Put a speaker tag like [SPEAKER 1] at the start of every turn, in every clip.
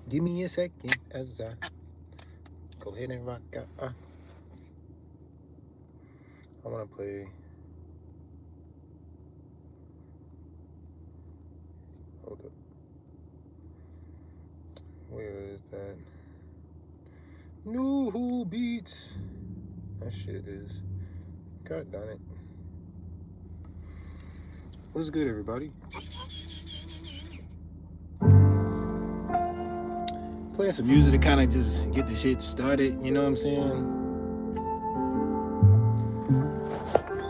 [SPEAKER 1] Give me a second as I go ahead and rock out. I want to play. Hold up. Where is that? New Who Beats. That shit is. God darn it. What's good, everybody? Playing some music to kind of just get the shit started, you know what I'm saying?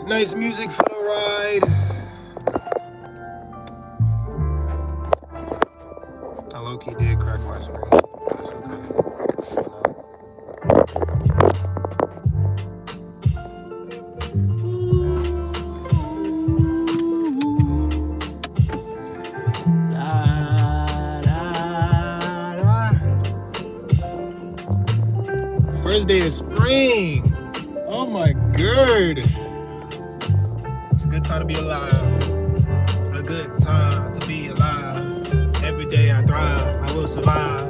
[SPEAKER 1] Nice music for the ride. I low-key did crack my screen, but it's okay. First day of spring. Oh my god. It's a good time to be alive. A good time to be alive. Every day I thrive. I will survive.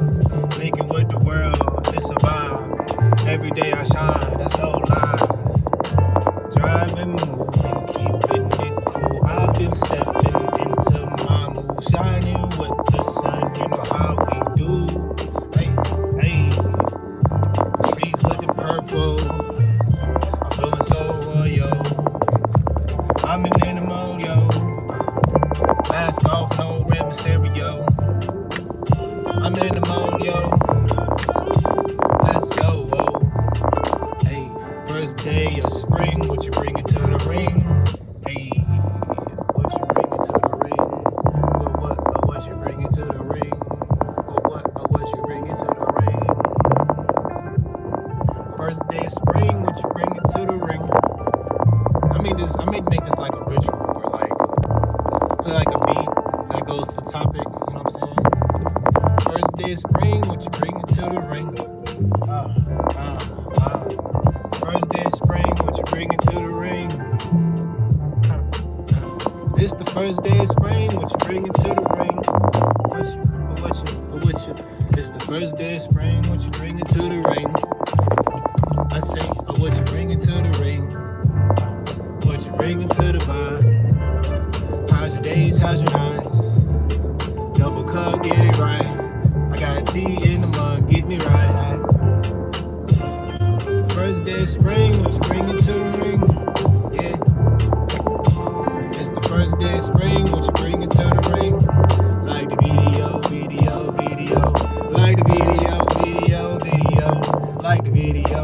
[SPEAKER 1] Linking with the world. It's a vibe. Every day I shine. That's no lie. Driving, moving, keeping it cool. I've been stepping into my move. Shining with the sun. You know how we do. Hey, hey. Trees looking purple. I'm feeling so royal. I'm in the mode, yo. Mask off, no red Mysterio. I'm in the mode, yo. Let's go, whoa. Hey, first day of spring, what you bringing to the ring? Hey, what you bringing to the ring? What you bringing to the ring? What you bringing to the ring? First day of spring, what you bringing to the ring? I may make this like a ritual or like play like a beat that goes to topic, you know what I'm saying? First day of spring, what you bringing to the ring? First day of spring, what you bringing to the ring? It's the first day of spring, what you bringing to the ring? What you? It's the first day of spring, what you bringing to the ring? I say, what you bringing to the ring? What you bringing to the vibe? How's your days? How's your nights? Double cup, get it right. I got a tea in the mug, get me right. First day of spring, what you bringing to the ring? Yeah. It's the first day of spring, what you bringing to the ring? Like the video. Like the video. Like the video.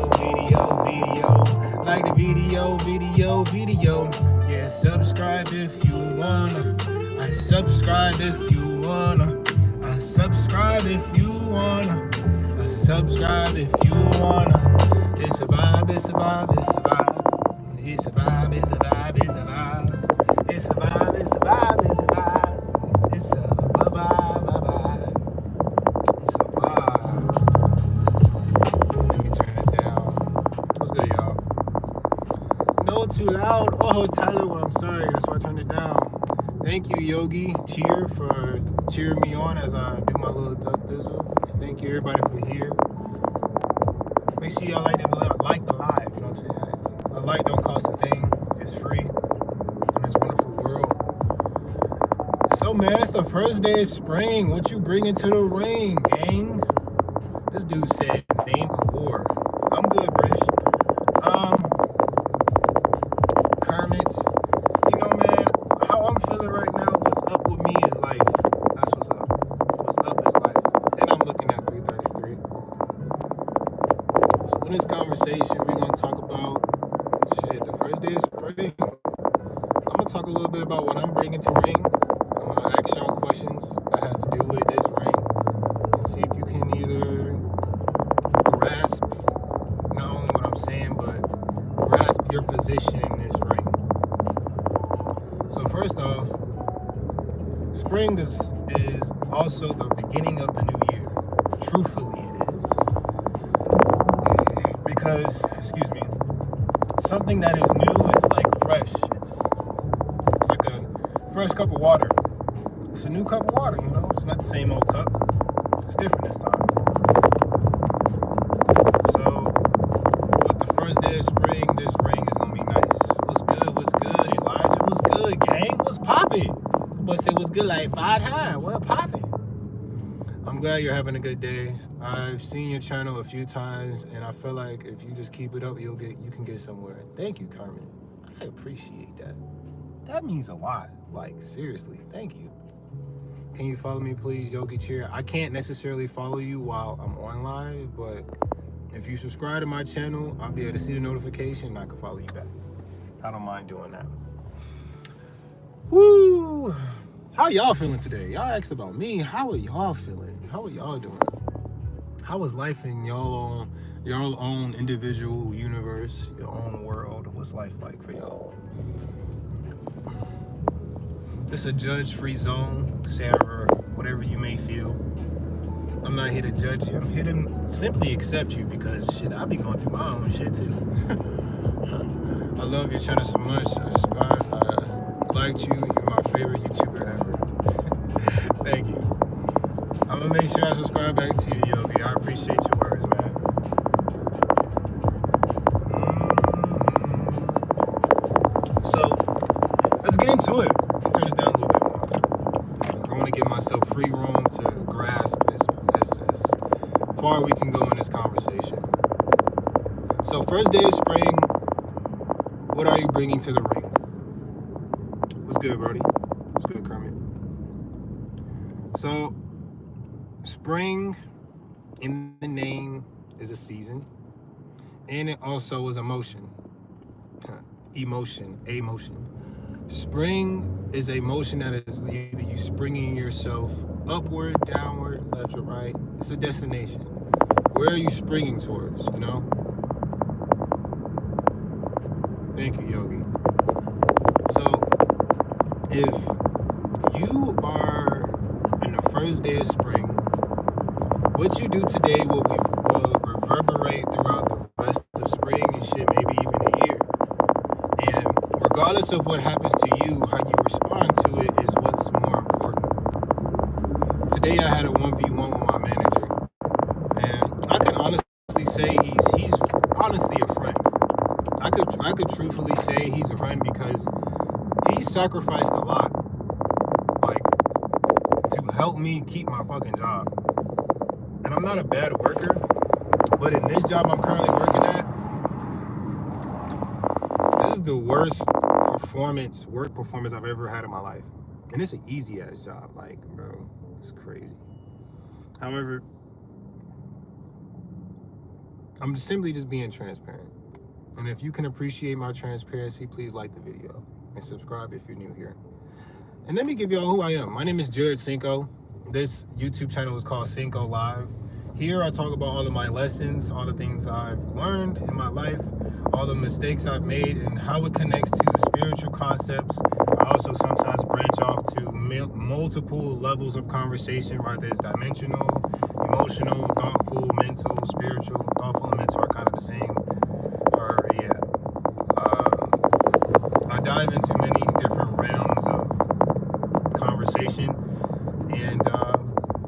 [SPEAKER 1] Like the video. Yeah, subscribe if you wanna. I subscribe if you wanna. I subscribe if you wanna. I subscribe if you wanna. It's a vibe, it's a vibe, it's a vibe. It's a vibe, it's a vibe, it's a vibe. It's a vibe, it's a vibe, it's a vibe. It's a vibe. It's a vibe. Let me turn this down. What's good, y'all? No, too loud. Oh, Tyler, well, I'm sorry. That's why I turned it down. Thank you, Yogi Cheer, for cheering me on as I do my little duck dizzle. Thank you, everybody, for here. Make sure y'all like the live, you know what I'm saying? A like don't cost a thing. It's free in this wonderful world. So, man, it's the first day of spring. What you bringing to the ring, gang? This dude said name a war. I'm good, British. Kermit. You know, man, how I'm feeling right now, what's up with me is life. That's what's up. What's up is life. And I'm looking at 333. So in this conversation, we're going to talk about, the first day of spring. I'm going to talk a little bit about what I'm bringing to ring. I'm going to ask y'all questions that has to do with this ring. And see if you can either grasp not only what I'm saying, but grasp your position in this ring. So first off, spring is also the beginning of the new year. Truthfully, it is. Because, something that is new is like fresh. It's like a fresh cup of water. It's a new cup of water, you know? It's not the same old cup. It's different this time. So, with the first day of spring, this ring is gonna be nice. What's good? What's good? Elijah, what's good? Gang, what's popping? But say what's good like 5 high. What popping? I'm glad you're having a good day. I've seen your channel a few times, and I feel like if you just keep it up, you can get somewhere. Thank you, Carmen. I appreciate that. That means a lot. Like, seriously, thank you. Can you follow me, please, Yogi Cheer? I can't necessarily follow you while I'm on live, but if you subscribe to my channel, I'll be able to see the notification and I can follow you back. I don't mind doing that. Woo! How y'all feeling today? Y'all asked about me. How are y'all feeling? How are y'all doing? How is life in your own individual universe, your own world? What's life like for y'all? It's a judge-free zone. Say whatever you may feel. I'm not here to judge you. I'm here to simply accept you because shit, I be going through my own shit too. I love your channel so much. I subscribe. I liked you. You're my favorite YouTuber ever. Thank you. I'm gonna make sure I subscribe back to you, Yogi. I appreciate your words, man. So let's get into it. Turn this down a little bit more. I want to give myself free room to grasp as far we can go in this conversation. So first day of spring, what are you bringing to the ring? What's good, Brody? What's good, Kermit? So spring in the name is a season, and it also is emotion. Emotion. Spring is a motion that is either you springing yourself upward, downward, left or right. It's a destination. Where are you springing towards, you know? Thank you, Yogi. So, if you are in the first day of spring, what you do today will reverberate throughout the rest of spring and shit, maybe even a year. And regardless of what happens to you, how you respond to it is what's more important. Today I had a 1v1 with my manager, and I can honestly say he's honestly a friend. I could truthfully say he's a friend because he sacrificed a lot, like, to help me keep my fucking job. And I'm not a bad worker, but in this job I'm currently working at, this is the worst work performance I've ever had in my life. And it's an easy ass job, like, bro, it's crazy. However, I'm simply just being transparent. And if you can appreciate my transparency, please like the video and subscribe if you're new here. And let me give y'all who I am. My name is Jared Cinco. This YouTube channel is called Cinco Live. Here I talk about all of my lessons, all the things I've learned in my life, all the mistakes I've made, and how it connects to spiritual concepts. I also sometimes branch off to multiple levels of conversation, whether it's dimensional, emotional, thoughtful, mental, spiritual. Thoughtful and mental are kind of the same. Or yeah, I dive into many different realms of conversation, and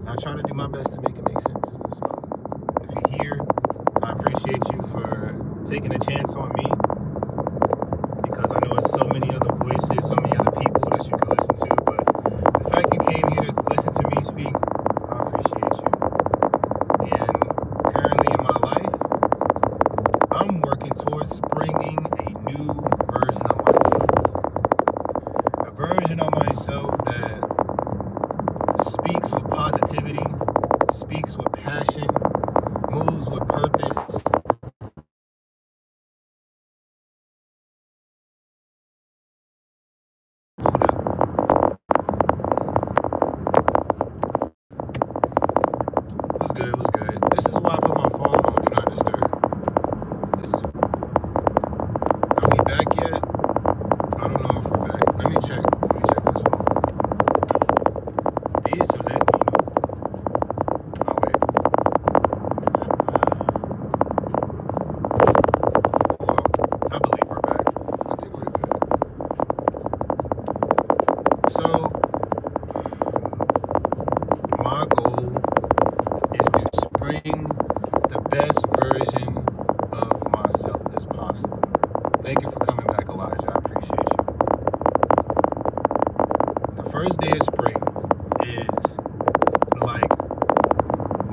[SPEAKER 1] I try to do my best to make it make sense. So if you're here, I appreciate you for taking a chance on me, because I know it's so many other voices, so many other people that you can listen to, but the fact you came here to listen to me speak, I appreciate you. And currently in my life, I'm working towards springing a new version of myself. A version of myself that speaks with positivity, speaks with passion, moves with purpose,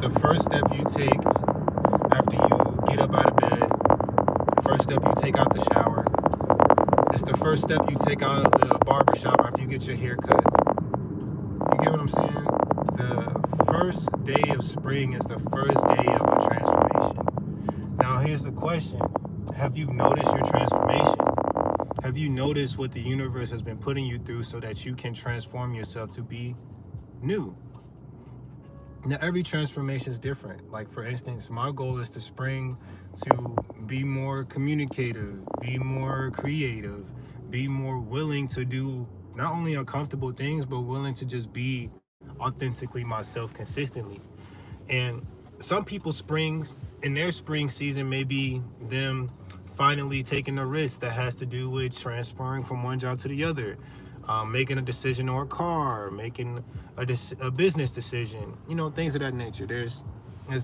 [SPEAKER 1] the first step you take after you get up out of bed, the first step you take out the shower, it's the first step you take out of the barbershop after you get your hair cut. You get what I'm saying? The first day of spring is the first day of a transformation. Now, here's the question. Have you noticed your transformation? Have you noticed what the universe has been putting you through so that you can transform yourself to be new? Now, every transformation is different. Like, for instance, my goal is to spring to be more communicative, be more creative, be more willing to do not only uncomfortable things, but willing to just be authentically myself consistently. And some people's springs in their spring season may be them finally taking a risk that has to do with transferring from one job to the other, making a decision on a car, making a business decision, things of that nature. There's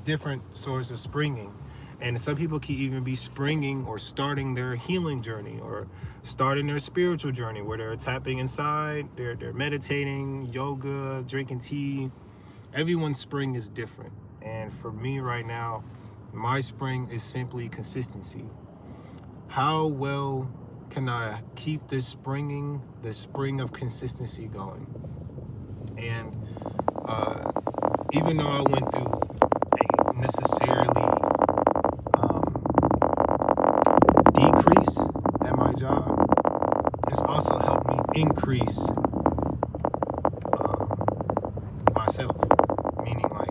[SPEAKER 1] different sorts of springing. And some people can even be springing or starting their healing journey or starting their spiritual journey where they're tapping inside, they're meditating, yoga, drinking tea. Everyone's spring is different. And for me right now, my spring is simply consistency. How well can I keep the spring of consistency going? And even though I went through a necessarily decrease at my job, it's also helped me increase myself. Meaning, like,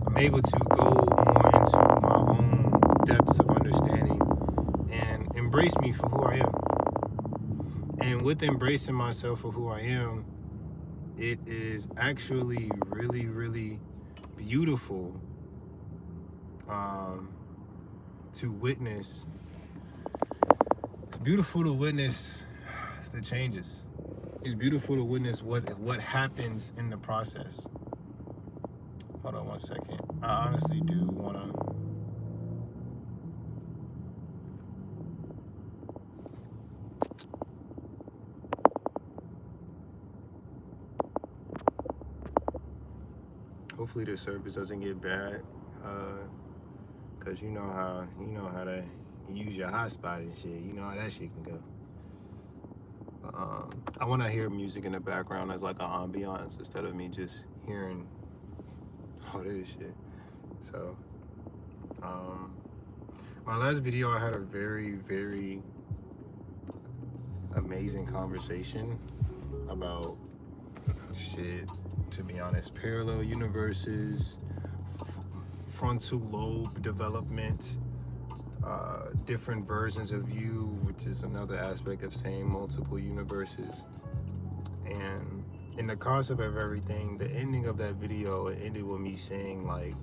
[SPEAKER 1] I'm able to go more into my own depths of understanding and embrace me for who I am. And with embracing myself for who I am, it is actually really, really beautiful to witness. It's beautiful to witness the changes. It's beautiful to witness what happens in the process. Hold on one second. I honestly do want to. Hopefully the service doesn't get bad, cause you know how to use your hotspot and shit. You know how that shit can go. I want to hear music in the background as like an ambiance instead of me just hearing all this shit. So, my last video, I had a very, very amazing conversation about shit. To be honest, parallel universes, frontal lobe development, different versions of you, which is another aspect of saying multiple universes. And in the concept of everything, the ending of that video, it ended with me saying, like,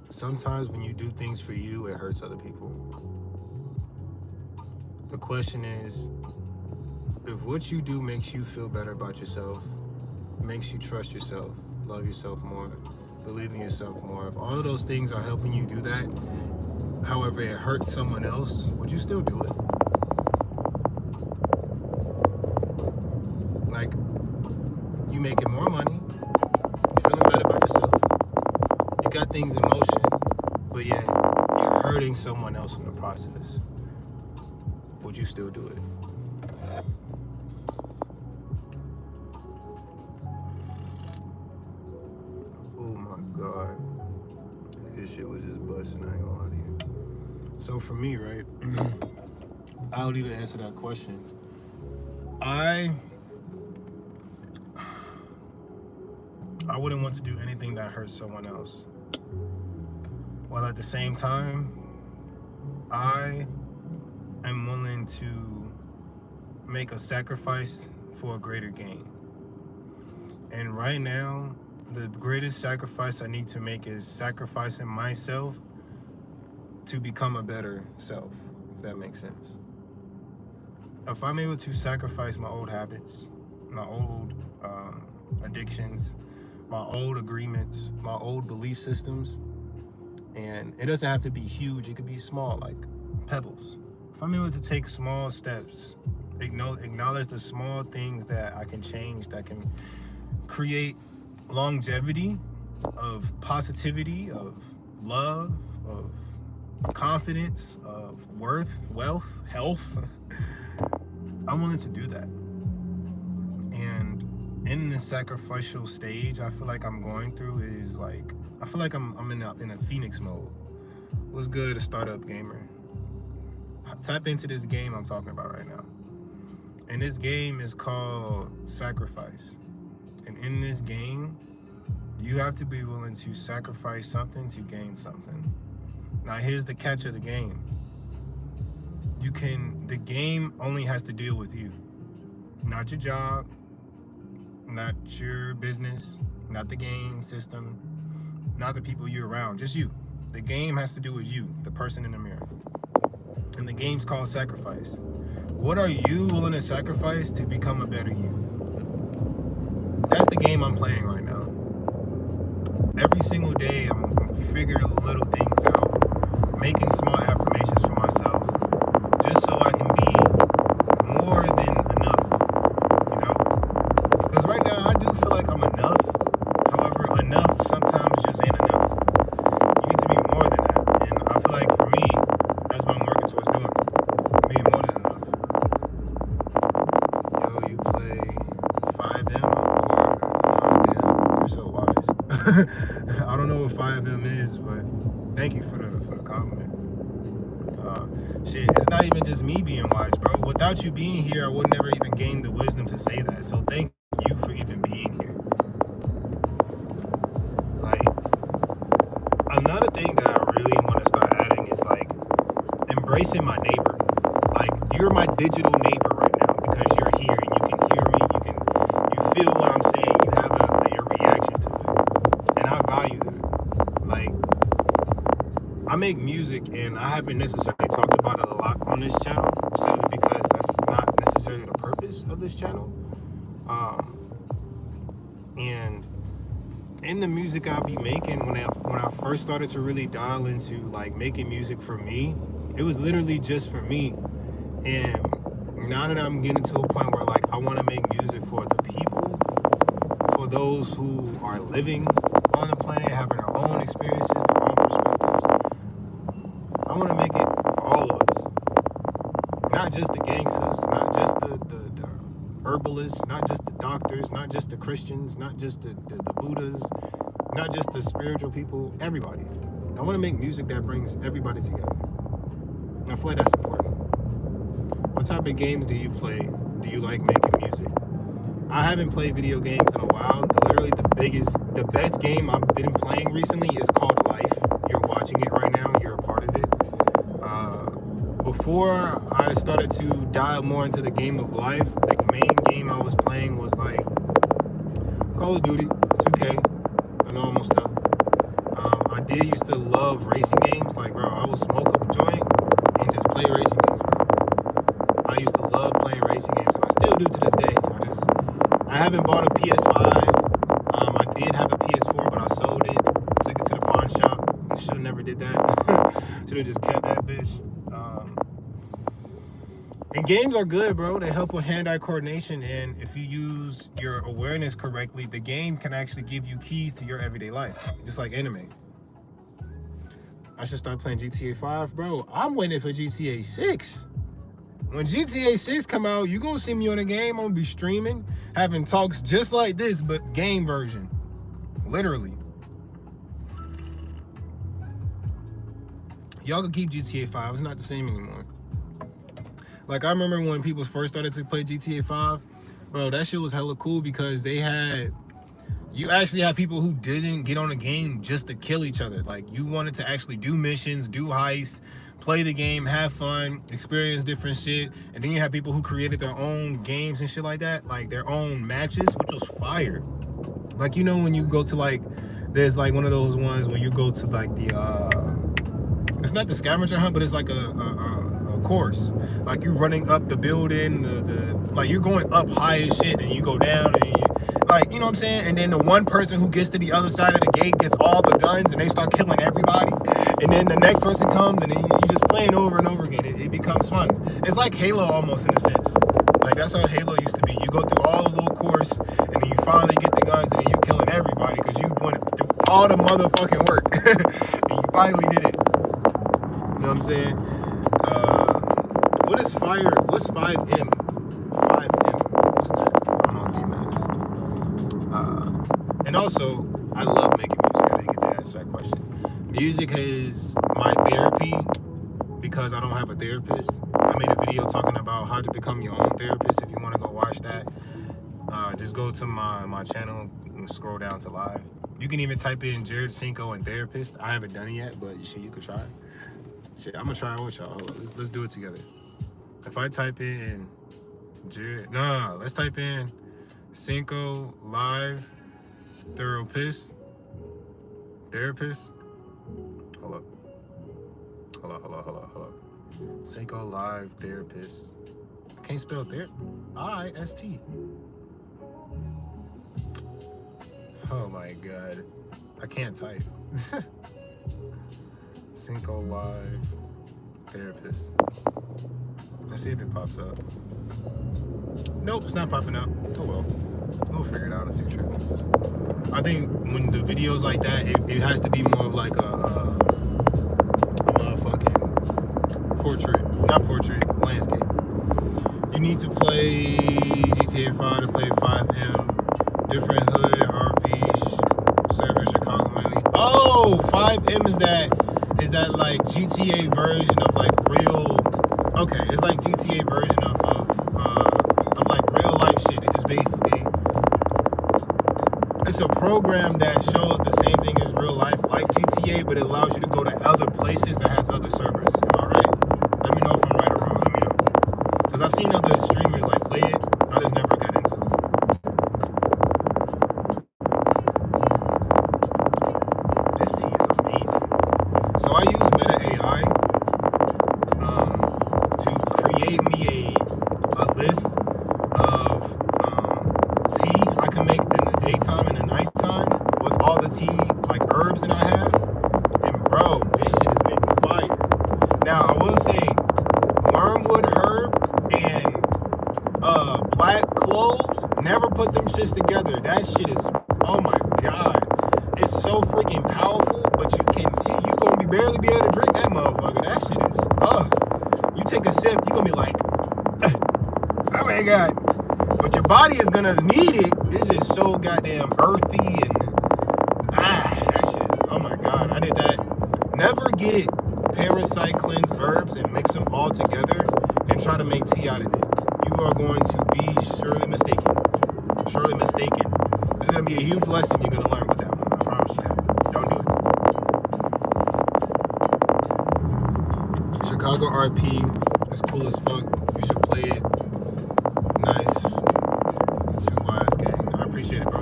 [SPEAKER 1] sometimes when you do things for you, it hurts other people. The question is, if what you do makes you feel better about yourself, makes you trust yourself, love yourself more, believe in yourself more, if all of those things are helping you do that, however it hurts someone else, would you still do it? Like, you making more money, you feeling better about yourself, you got things in motion, but yet you're hurting someone else in the process. Would you still do it? Oh my God. This shit was just busting, I ain't gonna lie to you. So for me, right, I'll even answer that question. I wouldn't want to do anything that hurts someone else. While at the same time, I am willing to make a sacrifice for a greater gain. And right now, the greatest sacrifice I need to make is sacrificing myself to become a better self, if that makes sense. If I'm able to sacrifice my old habits, my old addictions, my old agreements, my old belief systems, and it doesn't have to be huge, it could be small, like pebbles. If I'm able to take small steps acknowledge the small things that I can change, that can create longevity of positivity, of love, of confidence, of worth, wealth, health. I'm willing to do that. And in the sacrificial stage I feel like I'm going through is like, I feel like I'm in a Phoenix mode. What's good, a startup gamer? Type into this game I'm talking about right now. And this game is called Sacrifice. And in this game, you have to be willing to sacrifice something to gain something. Now here's the catch of the game. The game only has to deal with you. Not your job, not your business, not the game system, not the people you're around, just you. The game has to do with you, the person in the mirror. And the game's called Sacrifice. What are you willing to sacrifice to become a better you? That's the game I'm playing right now. Every single day, I'm figuring little things out, making small affirmations for myself, just so I can be more than enough, you know? Because right now, I do feel like I'm enough. However, enough sometimes just ain't enough. You need to be more than that. And I feel like for me, that's what I'm working towards doing, being more than enough. Yo, you play 5M or 9M? You're so wise. I don't know what 5M is, but thank you for the compliment. Shit, it's not even just me being wise, bro. Without you being here, I would never even gain the wisdom to say that. So thank you for even being here. Like, another thing that I really want to start adding is like embracing my neighbor. Like, you're my digital neighbor right now because you're here and you can hear me. You feel what I'm saying. You have your reaction to it, and I value that. Like, I make music, and I haven't necessarily talked about it a lot on this channel, simply because that's not necessarily the purpose of this channel. And in the music I'll be making, when I first started to really dial into like making music for me, it was literally just for me. And now that I'm getting to a point where like I want to make music for the people, for those who are living on the planet, having their own experiences, their own perspectives, I want to make it for all of us. Not just the gangsters, not just the herbalists, not just the doctors, not just the Christians, not just the Buddhas, not just the spiritual people, everybody. I want to make music that brings everybody together. I feel like that's important. What type of games do you play? Do you like making music? I haven't played video games in a while. Literally the best game I've been playing recently is called Life. You're watching it right now. You're a part of it. Before I started to dive more into the game of life, the main game I was playing was like Call of Duty, 2K, the normal stuff. I did used to love racing games. Like, bro, I would smoke up a joint and just play racing games, bro. I used to love playing racing games, and I still do to this day. I haven't bought a PS5. I did have a PS4, but I sold it, took it to the pawn shop. I should have never did that. Should have just kept that bitch. And games are good, bro. They help with hand-eye coordination, and if you use your awareness correctly, the game can actually give you keys to your everyday life, just like anime. I should start playing GTA 5, bro. I'm waiting for GTA 6. When GTA 6 come out, you gonna see me on the game. I'm gonna be streaming, having talks just like this, but game version. Literally. Y'all can keep GTA 5. It's not the same anymore. Like, I remember when people first started to play GTA 5, bro, that shit was hella cool because you actually had people who didn't get on the game just to kill each other. Like, you wanted to actually do missions, do heists, play the game, have fun, experience different shit. And then you have people who created their own games and shit like that, like their own matches, which was fire. Like, you know, when you go to like, there's like one of those ones where you go to like the, it's not the scavenger hunt, but it's like a course. Like, you running up the building, like you're going up high as shit, and you go down, and like, you know what I'm saying? And then the one person who gets to the other side of the gate gets all the guns, and they start killing everybody. And then the next person comes, and then you just playing over and over again. It becomes fun. It's like Halo almost, in a sense. That's how Halo used to be. You go through all the little course, and then you finally get the guns, and then you killing everybody because you went through all the motherfucking work, and you finally did it. You know what I'm saying? What is fire? What's 5M? 5M. What's that? I don't know what game that is. And also, I love making music. I didn't get to answer that question. Music is my therapy because I don't have a therapist. I made a video talking about how to become your own therapist. If you want to go watch that, just go to my channel and scroll down to live. You can even type in Jared Cinco and therapist. I haven't done it yet, but shit, you could try. Shit, I'm gonna try it with y'all. Let's do it together. If I type in Jared, let's type in Cinco live therapist. Hold up. Cinco live therapist. I can't spell therapist. I-S-T. Oh my god. I can't type. Cinco live therapist. Let's see if it pops up. Nope, it's not popping up. Oh well. We'll figure it out in the future. I think when the videos like that, it has to be more of like a motherfucking landscape. You need to play GTA 5 to play 5M. Different hood, RV, server, Chicago, mainly. Oh, 5M is that like GTA version of like real? Okay, it's like GTA version of like real life shit. It just basically, it's a program that shows the same thing as real life, like GTA, but it allows you to go to other places that has other servers. Am I right? Let me know if I'm right or wrong. Let me know. Because I've seen other streamers like play it. I just never got into it. This tea is amazing. So I use Meta AI to create me a list of tea I can make in the daytime and the nighttime with all the tea like herbs that I have. And bro, this shit has been fire. Now I will say wormwood herb and black cloves, never put them shits together. That shit is, oh my god, it's so freaking powerful, but you gonna barely be able to drink that motherfucker. That shit is you take a sip, you gonna be like, oh my god. But your body is gonna need it. It's just so goddamn earthy and that shit is, oh my god, I did that. Never get parasite cleanse herbs and mix them all together and try to make tea out of it. You are going to be surely mistaken. Surely mistaken. There's gonna be a huge lesson you're gonna learn with that one. I promise you that. Don't do it. Chicago RP is cool as fuck. You should play it. Nice. Two wise gang. I appreciate it, bro.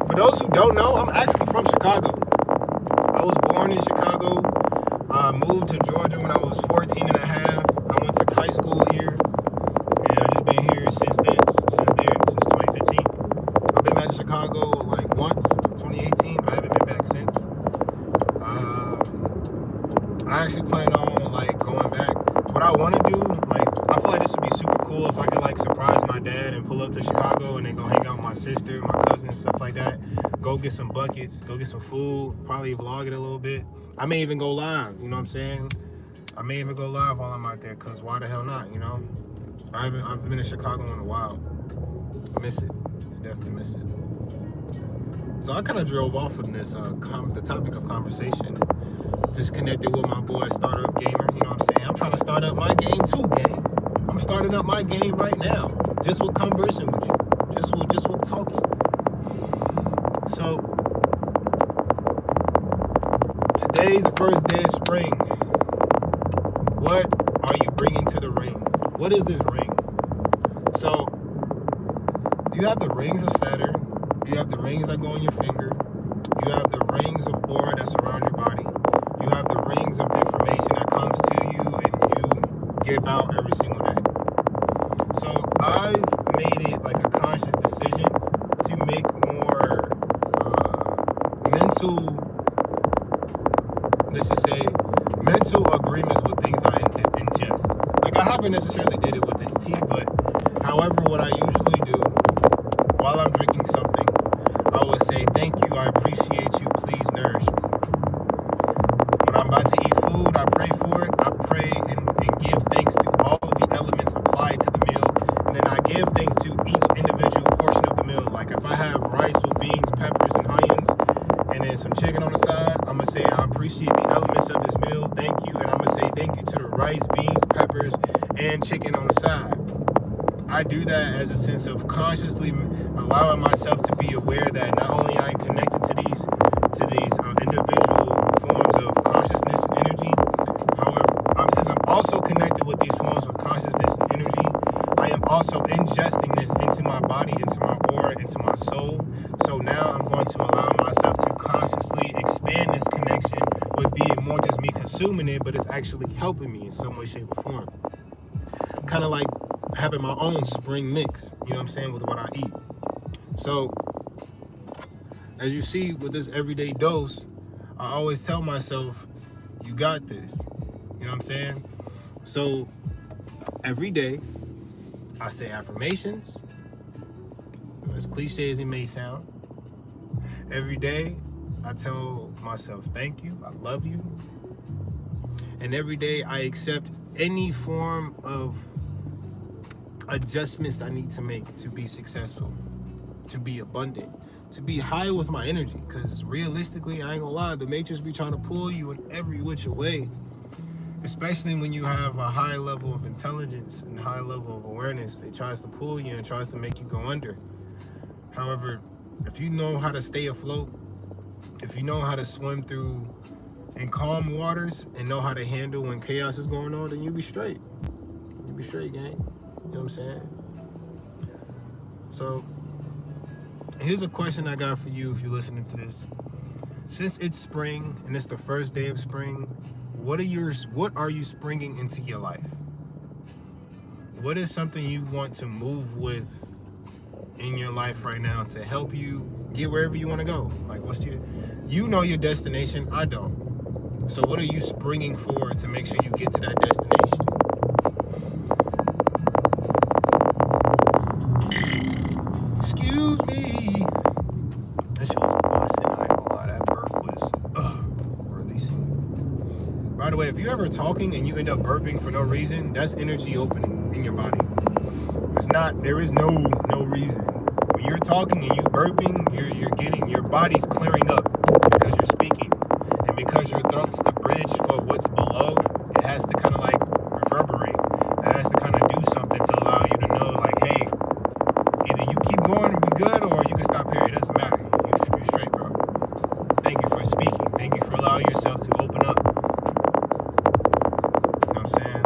[SPEAKER 1] For those who don't know, I'm actually from Chicago. I was born in Chicago. I moved to Georgia when I was 14 and a half. I went to high school here. And I've just been here since 2015. I've been back to Chicago like once, 2018, but I haven't been back since. I actually plan on like going back. What I want to do, like, I feel like this would be super cool if I could like surprise my dad and pull up to Chicago and then go hang out with my sister, my cousin, stuff like that. Go get some buckets, go get some food, probably vlog it a little bit. I may even go live, you know what I'm saying? I may even go live while I'm out there, because why the hell not, you know? I've been in Chicago in a while. I miss it. I definitely miss it. So I kind of drove off of this, the topic of conversation. Just connected with my boy, Startup Gamer, you know what I'm saying? I'm trying to start up my game too, gang. I'm starting up my game right now, just with conversing with you, just with talking. So, today's the first day of spring. What are you bringing to the ring? What is this ring? So, you have the rings of Saturn. You have the rings that go on your finger. You have the rings of aura that surround your body. You have the rings of information that comes to you and you give out every single day. So I've made it like a conscious decision to make more mental agreements with things I ingest. Like I haven't necessarily did it with this tea, but how However, what I usually do while I'm drinking something, I would say, thank you, I appreciate you, please nourish me. When I'm about to eat food, I pray for it. I pray and give thanks to all of the elements applied to the meal. And then I give thanks to each individual portion of the meal. Like if I have rice with beans, peppers, and onions, and then some chicken on the side, I'm going to say I appreciate the elements of this meal. Thank you. And I'm going to say thank you to the rice, beans, peppers, and chicken on the side. I do that as a sense of consciously allowing myself to be aware that not only I am connected to these individual forms of consciousness and energy, however, since I'm also connected with these forms of consciousness and energy, I am also ingesting this into my body, into my aura, into my soul. So now I'm going to allow myself to consciously expand this connection with being more just me consuming it, but it's actually helping me in some way, shape, or form. Kind of like having my own spring mix, you know what I'm saying, with what I eat. So, as you see with this everyday dose, I always tell myself, you got this, you know what I'm saying? So, every day, I say affirmations, as cliche as it may sound. Every day, I tell myself, thank you, I love you. And every day, I accept any form of adjustments I need to make to be successful, to be abundant, to be high with my energy. Because realistically, I ain't gonna lie, the matrix be trying to pull you in every which way, especially when you have a high level of intelligence and high level of awareness. It tries to pull you and tries to make you go under. However, if you know how to stay afloat, if you know how to swim through in calm waters and know how to handle when chaos is going on, then you be straight. You be straight, gang. You know what I'm saying? So, here's a question I got for you if you're listening to this. Since it's spring and it's the first day of spring, what are you springing into your life? What is something you want to move with in your life right now to help you get wherever you want to go? Like, you know your destination, I don't. So what are you springing forward to make sure you get to that destination? Excuse me. That shit was busting. I ain't gonna lie. That burp was releasing. By the way, if you're ever talking and you end up burping for no reason, that's energy opening in your body. There is no reason. When you're talking and you burping, your body's clearing up because you're speaking. And because your throat's the bridge for what's below, it has to kind of like reverberate. It has to kind of do something to allow you to know, like, hey, either you keep going and be good, or you can stop here. It doesn't matter. You're straight, bro. Thank you for speaking. Thank you for allowing yourself to open up. You know what I'm saying?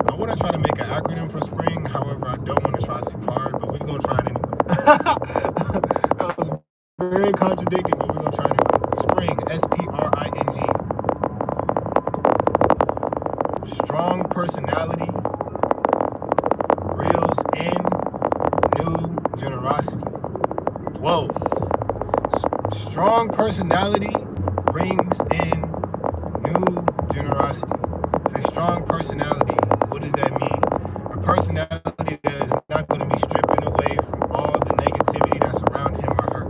[SPEAKER 1] I want to try to make an acronym for spring. However, I don't want to try too hard, but we're going to try it anyway. That was very contradicting, but we're going to try it anyway. Spring, S-P-R-I-N-G. Strong personality, reels in, new generosity. Whoa. Strong personality rings in new generosity. A strong personality, what does that mean? A personality that is not going to be stripping away from all the negativity that's around him or her.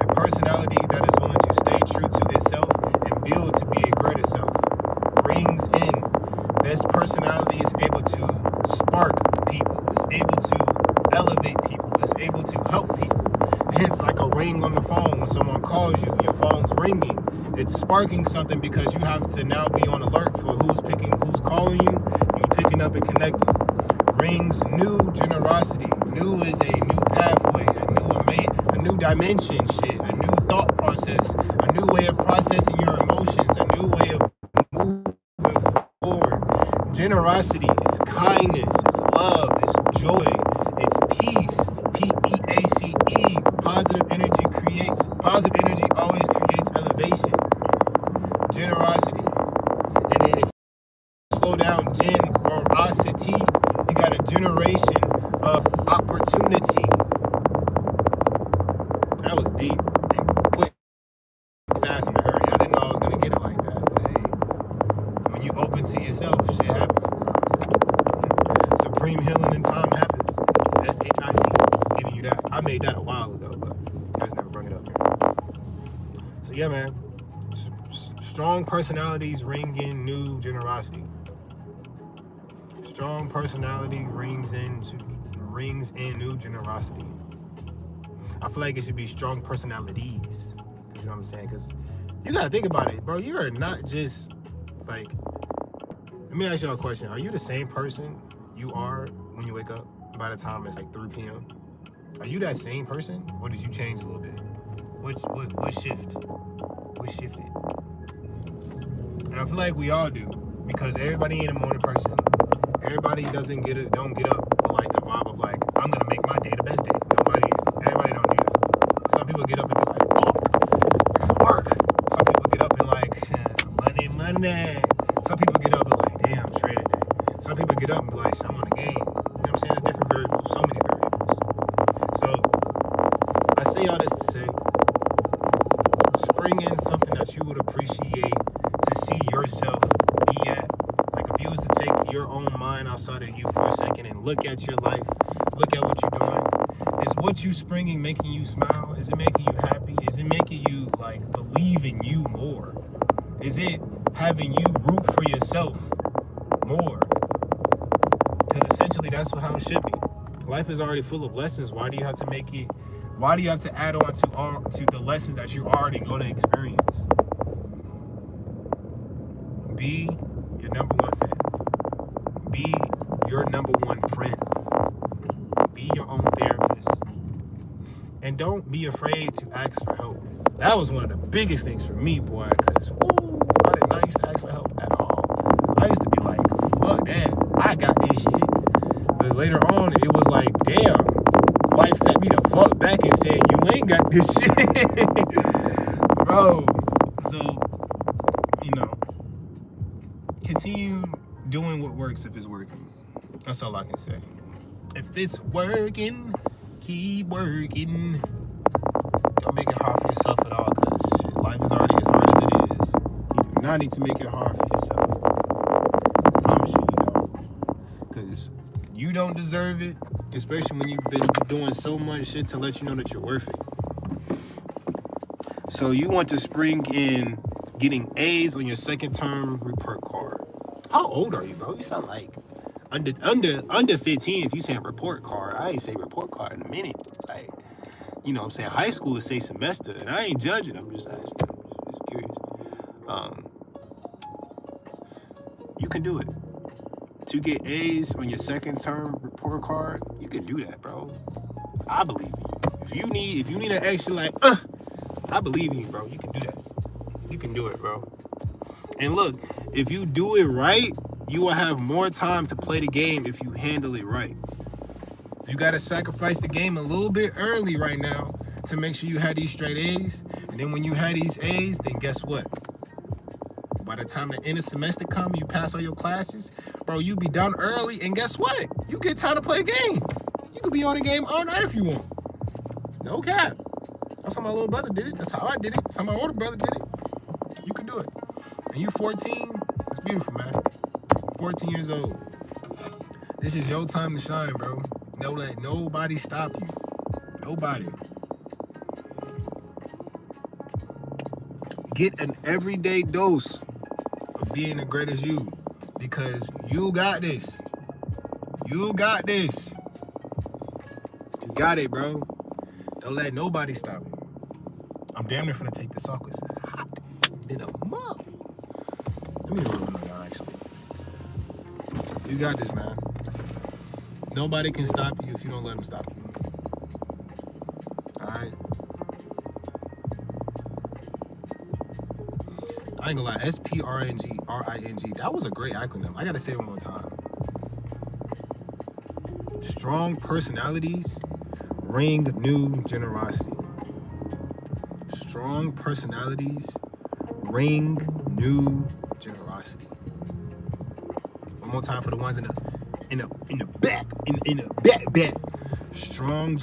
[SPEAKER 1] A personality that is willing to stay true to itself and build to be a greater self. Rings in. This personality is able to spark people, is able to elevate people, is able to help people. Hence, like a ring on the phone when someone calls you, your phone's ringing. It's sparking something because you have to now be on alert for who's calling you, you picking up and connecting. Rings new generosity. New is a new pathway, a new dimension shit, a new thought process, a new way of processing your emotions, a new way of moving forward. Generosity is kindness, it's love, it's joy, it's peace. P-E-A-C-E. Positive energy always creates elevation. Generosity. And then if you slow down generosity, you got a generation of opportunity. That was deep and quick, fast, and hurry. I didn't know I was gonna get it like that. But hey, when you open to yourself, shit happens sometimes. Supreme healing in time happens. made that a while ago, but I just never bring it up here. So yeah, man. Strong personalities ring in new generosity. Strong personality rings in new generosity. I feel like it should be strong personalities. You know what I'm saying? Because you gotta think about it, bro. You are not just like. Let me ask you a question. Are you the same person you are when you wake up by the time it's like 3 p.m.? Are you that same person, or did you change a little bit? What shifted? And I feel like we all do, because everybody ain't a morning person. Everybody don't get up with like the vibe of like, I'm gonna make my day the best day. Everybody don't do that. Some people get up and be like, fuck, I gotta work. Some people get up and like, Monday. Some people get up and like, damn, trade today. Some people get up and be like, I'm on the game. You know what I'm saying? There's different variables, so many variables. So I say all this to say, spring in something that you would appreciate to see yourself be at. Like if you was to take your own mind outside of you for a second and look at your life, look at what you're doing. Is what you springing making you smile? Is it making you happy? Is it making you like believe in you more? Is it having you root for yourself more? Because essentially that's how it should be. Life is already full of lessons. Why do you have to make it? Why do you have to add on to the lessons that you're already going to experience? Be your number one fan. Be your number one friend. Be your own therapist. And don't be afraid to ask for help. That was one of the biggest things for me, boy, because I did not used to ask for help at all. I used to be like, fuck that, I got this shit. But later on, it was like, damn, life set me the fuck back and said, you ain't got this shit. Bro, so, continue doing what works if it's working. That's all I can say. If it's working, keep working. Don't make it hard for yourself at all, because shit, life is already as hard as it is. You do not need to make it hard for yourself. I promise you don't. Because you don't deserve it, especially when you've been doing so much shit to let you know that you're worth it. So you want to spring in getting A's on your second term report card. How old are you, bro? You sound like under 15 if you say report card. I ain't say report card in a minute. Like, you know what I'm saying? High school is say semester, and I ain't judging. I'm just asking. I'm just curious. You can do it. To get A's on your second term report card, you can do that, bro. I believe in you. If you need an extra I believe in you, bro. You can do that. You can do it, bro. And look, if you do it right, you will have more time to play the game if you handle it right. You got to sacrifice the game a little bit early right now to make sure you have these straight A's. And then when you have these A's, then guess what? By the time the end of semester comes, you pass all your classes, bro, you be done early. And guess what? You get time to play the game. You could be on the game all night if you want. No cap. That's how my little brother did it. That's how I did it. That's how my older brother did it. You can do it. And you 14, it's beautiful, man. 14 years old. This is your time to shine, bro. Don't let nobody stop you. Nobody. Get an everyday dose of being the greatest you, because you got this. You got this. You got it, bro. Don't let nobody stop you. I'm damn near finna take this off because it's hot in a mug. Let me roll it down, actually. You got this, man. Nobody can stop you if you don't let them stop you. Alright? I ain't gonna lie, SPRING, that was a great acronym. I gotta say it one more time. Strong personalities ring new generosity. Strong personalities ring new generosity. One more time for the ones in the back. Strong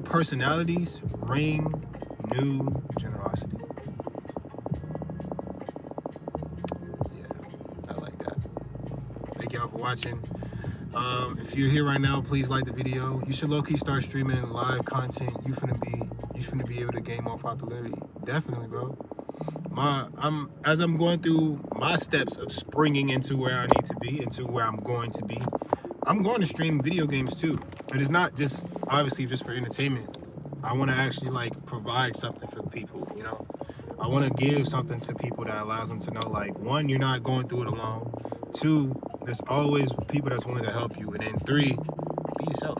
[SPEAKER 1] personalities ring new generosity. Yeah, I like that. Thank y'all for watching. If you're here right now, please like the video. You should low-key start streaming live content. You finna be able to gain more popularity. Definitely, bro. As I'm going through my steps of springing into where I need to be, into where I'm going to be, I'm going to stream video games too. It is not just obviously just for entertainment. I want to actually like provide something for people, you know. I want to give something to people that allows them to know, like, one, you're not going through it alone. Two, there's always people that's willing to help you. And then three, be yourself.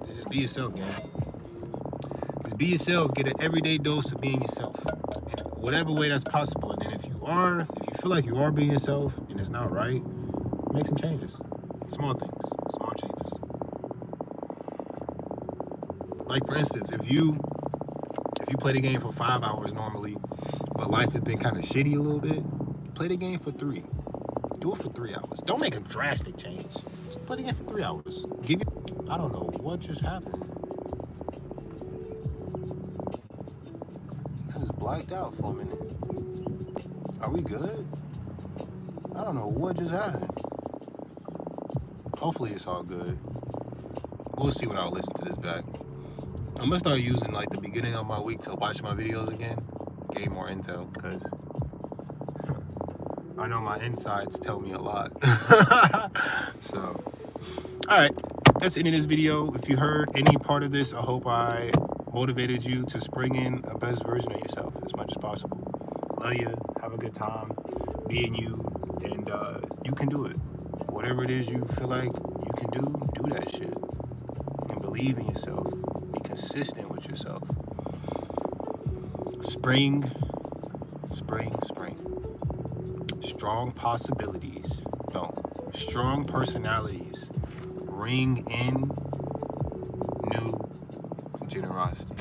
[SPEAKER 1] Just be yourself, man. Just be yourself. Get an everyday dose of being yourself in whatever way that's possible. And then if you feel like you are being yourself and it's not right, make some changes. Small things, small changes. Like for instance, if you play the game for 5 hours normally, but life has been kind of shitty a little bit, play the game for 3. Do it for 3 hours. Don't make a drastic change. Just play the game for 3 hours. I don't know what just happened. I just blacked out for a minute. Are we good? I don't know what just happened. Hopefully it's all good. We'll see when I listen to this back. I'm gonna start using like the beginning of my week to watch my videos again, gain more intel, because I know my insides tell me a lot. So, all right, that's the end of this video. If you heard any part of this, I hope I motivated you to spring in a best version of yourself as much as possible. Love you. Have a good time being you, and you can do it. Whatever it is you feel like you can do that shit. And believe in yourself. Be consistent with yourself. Spring. Strong personalities ring in new generosity.